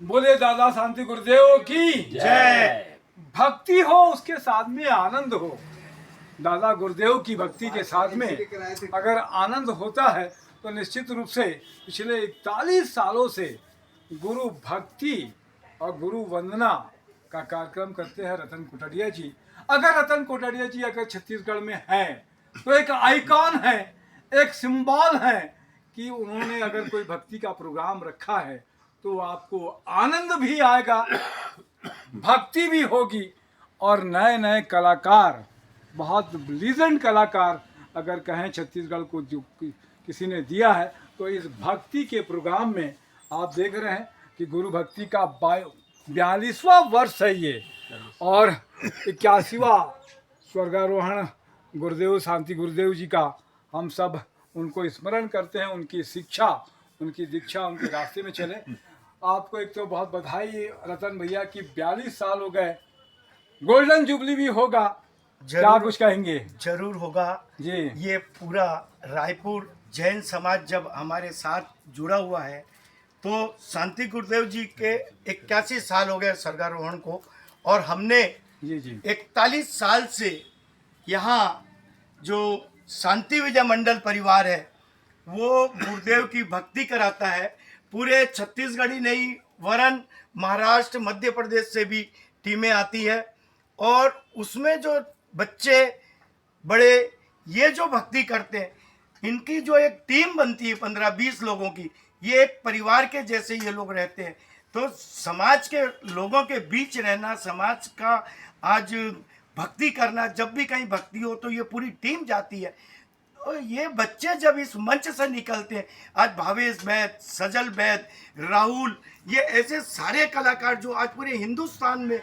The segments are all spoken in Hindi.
बोले दादा शांति गुरुदेव की जय। भक्ति हो उसके साथ में आनंद हो। दादा गुरुदेव की भक्ति के साथ में अगर आनंद होता है तो निश्चित रूप से पिछले 41 सालों से गुरु भक्ति और गुरु वंदना का कार्यक्रम करते हैं रतन कोटड़िया जी। अगर रतन कोटड़िया जी अगर छत्तीसगढ़ में हैं तो एक आइकॉन है, एक सिंबल है कि उन्होंने अगर कोई भक्ति का प्रोग्राम रखा है तो आपको आनंद भी आएगा, भक्ति भी होगी और नए नए कलाकार, बहुत लीजेंड कलाकार अगर कहें छत्तीसगढ़ को जो किसी ने दिया है तो इस भक्ति के प्रोग्राम में आप देख रहे हैं कि गुरु भक्ति का 42वां वर्ष है ये और 81वां स्वर्गारोहण गुरुदेव शांति गुरुदेव जी का हम सब उनको स्मरण करते हैं। उनकी शिक्षा, उनकी दीक्षा, उनके रास्ते में चले। आपको एक तो बहुत बधाई रतन भैया की 42 साल हो गए, गोल्डन जुबली भी होगा, क्या कुछ कहेंगे? जरूर होगा जी। ये पूरा रायपुर जैन समाज जब हमारे साथ जुड़ा हुआ है तो शांति गुरुदेव जी के 81 साल हो गए स्वर्गारोहण को और हमने जी जी 41 साल से यहाँ जो शांति विजय मंडल परिवार है वो गुरुदेव की भक्ति कराता है। पूरे छत्तीसगढ़ ही नहीं वरन महाराष्ट्र, मध्य प्रदेश से भी टीमें आती है और उसमें जो बच्चे बड़े ये जो भक्ति करते हैं इनकी जो एक टीम बनती है 15-20 लोगों की, ये एक परिवार के जैसे ये लोग रहते हैं। तो समाज के लोगों के बीच रहना, समाज का आज भक्ति करना, जब भी कहीं भक्ति हो तो ये पूरी टीम जाती है। और ये बच्चे जब इस मंच से निकलते हैं, आज भावेश बैद, सजल बैद, राहुल, ये ऐसे सारे कलाकार जो आज पूरे हिंदुस्तान में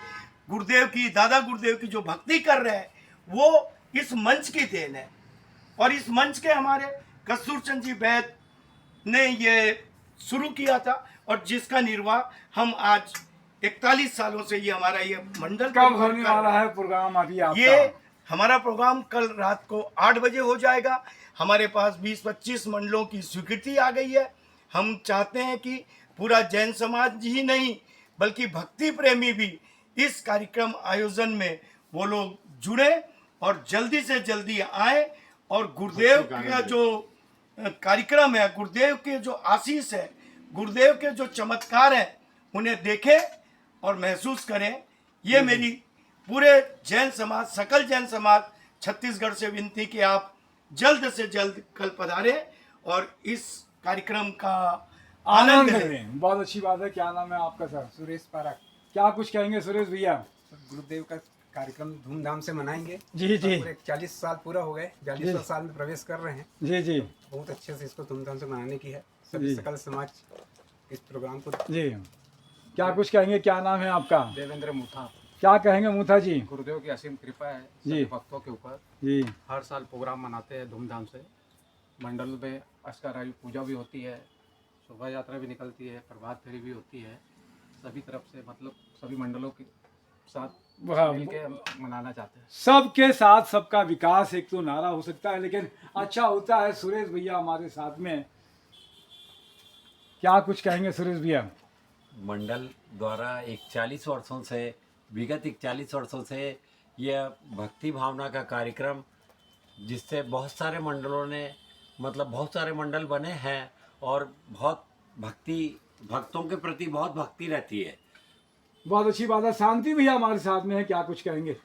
गुरुदेव की, दादा गुरुदेव की जो भक्ति कर रहे हैं वो इस मंच की देन है। और इस मंच के हमारे कस्तूर चंद जी बैद ने ये शुरू किया था और जिसका निर्वाह हम आज 41 सालों से ये हमारा ये मंडल कब होने वाला है प्रोग्राम अभी आपका? ये हमारा प्रोग्राम कल रात को 8 बजे हो जाएगा। हमारे पास 20-25 मंडलों की स्वीकृति आ गई है। हम चाहते हैं कि पूरा जैन समाज ही नहीं बल्कि भक्ति प्रेमी भी इस कार्यक्रम आयोजन में वो लोग जुड़े और जल्दी से जल्दी आए और गुरुदेव का जो कार्यक्रम है, गुरुदेव के जो आशीष है, गुरुदेव के जो चमत्कार हैं उन्हें देखें और महसूस करें। ये मेरी पूरे जैन समाज, सकल जैन समाज छत्तीसगढ़ से विनती कि आप जल्द से जल्द कल पधारें और इस कार्यक्रम का आनंद लें। बहुत अच्छी बात है। क्या नाम है आपका सर? सुरेश पारक। क्या कुछ कहेंगे सुरेश भैया? गुरुदेव का कार्यक्रम धूमधाम से मनाएंगे। जी जी। 40 साल पूरा हो गए, 42वां साल में प्रवेश कर रहे हैं। जी जी। बहुत अच्छे से इसको धूमधाम से मनाने की है सभी सकल समाज इस प्रोग्राम को। जी, क्या कुछ कहेंगे? क्या नाम है आपका? देवेंद्र मुथा। क्या कहेंगे मुथा जी? गुरुदेव की असीम कृपा है जी। सभी भक्तों के ऊपर। जी। हर साल प्रोग्राम मनाते हैं धूमधाम से। मंडल में अष्टारायु पूजा भी होती है, शोभा यात्रा भी निकलती है, प्रभात फेरी भी होती है। सभी तरफ से मतलब सभी मंडलों के साथ मिलके हम मनाना चाहते हैं। सबके साथ सबका विकास एक तो नारा हो सकता है, लेकिन अच्छा होता है सुरेश भैया हमारे साथ में। क्या कुछ कहेंगे सुरेश भैया? मंडल द्वारा 41 वर्षों से, विगत 41 वर्षों से यह भक्ति भावना का कार्यक्रम, जिससे बहुत सारे मंडलों ने मतलब बहुत सारे मंडल बने हैं और बहुत भक्तों के प्रति बहुत भक्ति रहती है। बहुत अच्छी बात है। शांति भैया हमारे साथ में है, क्या कुछ कहेंगे?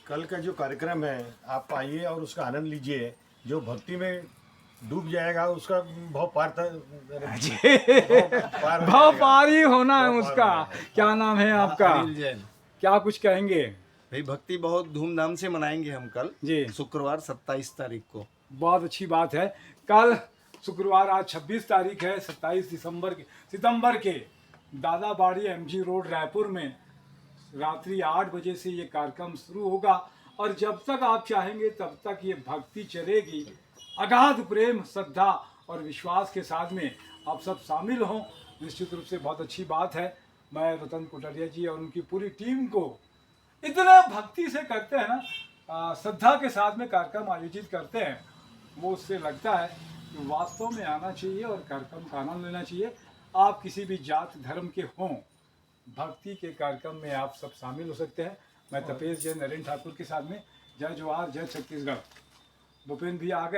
कल का जो कार्यक्रम है आप आइए और उसका आनंद लीजिए। जो भक्ति में डूब जाएगा उसका भाव पार भाव पार ही होना है उसका। क्या नाम है आपका? अनिल जैन। क्या कुछ कहेंगे? भाई भक्ति बहुत धूमधाम से मनाएंगे हम कल जी, शुक्रवार 27 तारीख को। बहुत अच्छी बात है। कल शुक्रवार, आज 26 तारीख है, 27 सितंबर के दादाबाड़ी एमजी रोड रायपुर में रात्रि 8 बजे से ये कार्यक्रम शुरू होगा और जब तक आप चाहेंगे तब तक ये भक्ति चलेगी। अगाध प्रेम, श्रद्धा और विश्वास के साथ में आप सब शामिल हों। निश्चित रूप से बहुत अच्छी बात है। मैं रतन कोटड़िया जी और उनकी पूरी टीम को इतना भक्ति से करते हैं ना, श्रद्धा के साथ में कार्यक्रम आयोजित करते हैं, वो उससे लगता है कि वास्तव में आना चाहिए और कार्यक्रम का आनंद लेना चाहिए। आप किसी भी जात धर्म के हों, भक्ति के कार्यक्रम में आप सब शामिल हो सकते हैं। मैं तपेश जय नरेंद्र ठाकुर के साथ में जय जवाहर जय छत्तीसगढ़। भूपेन भी आ गए।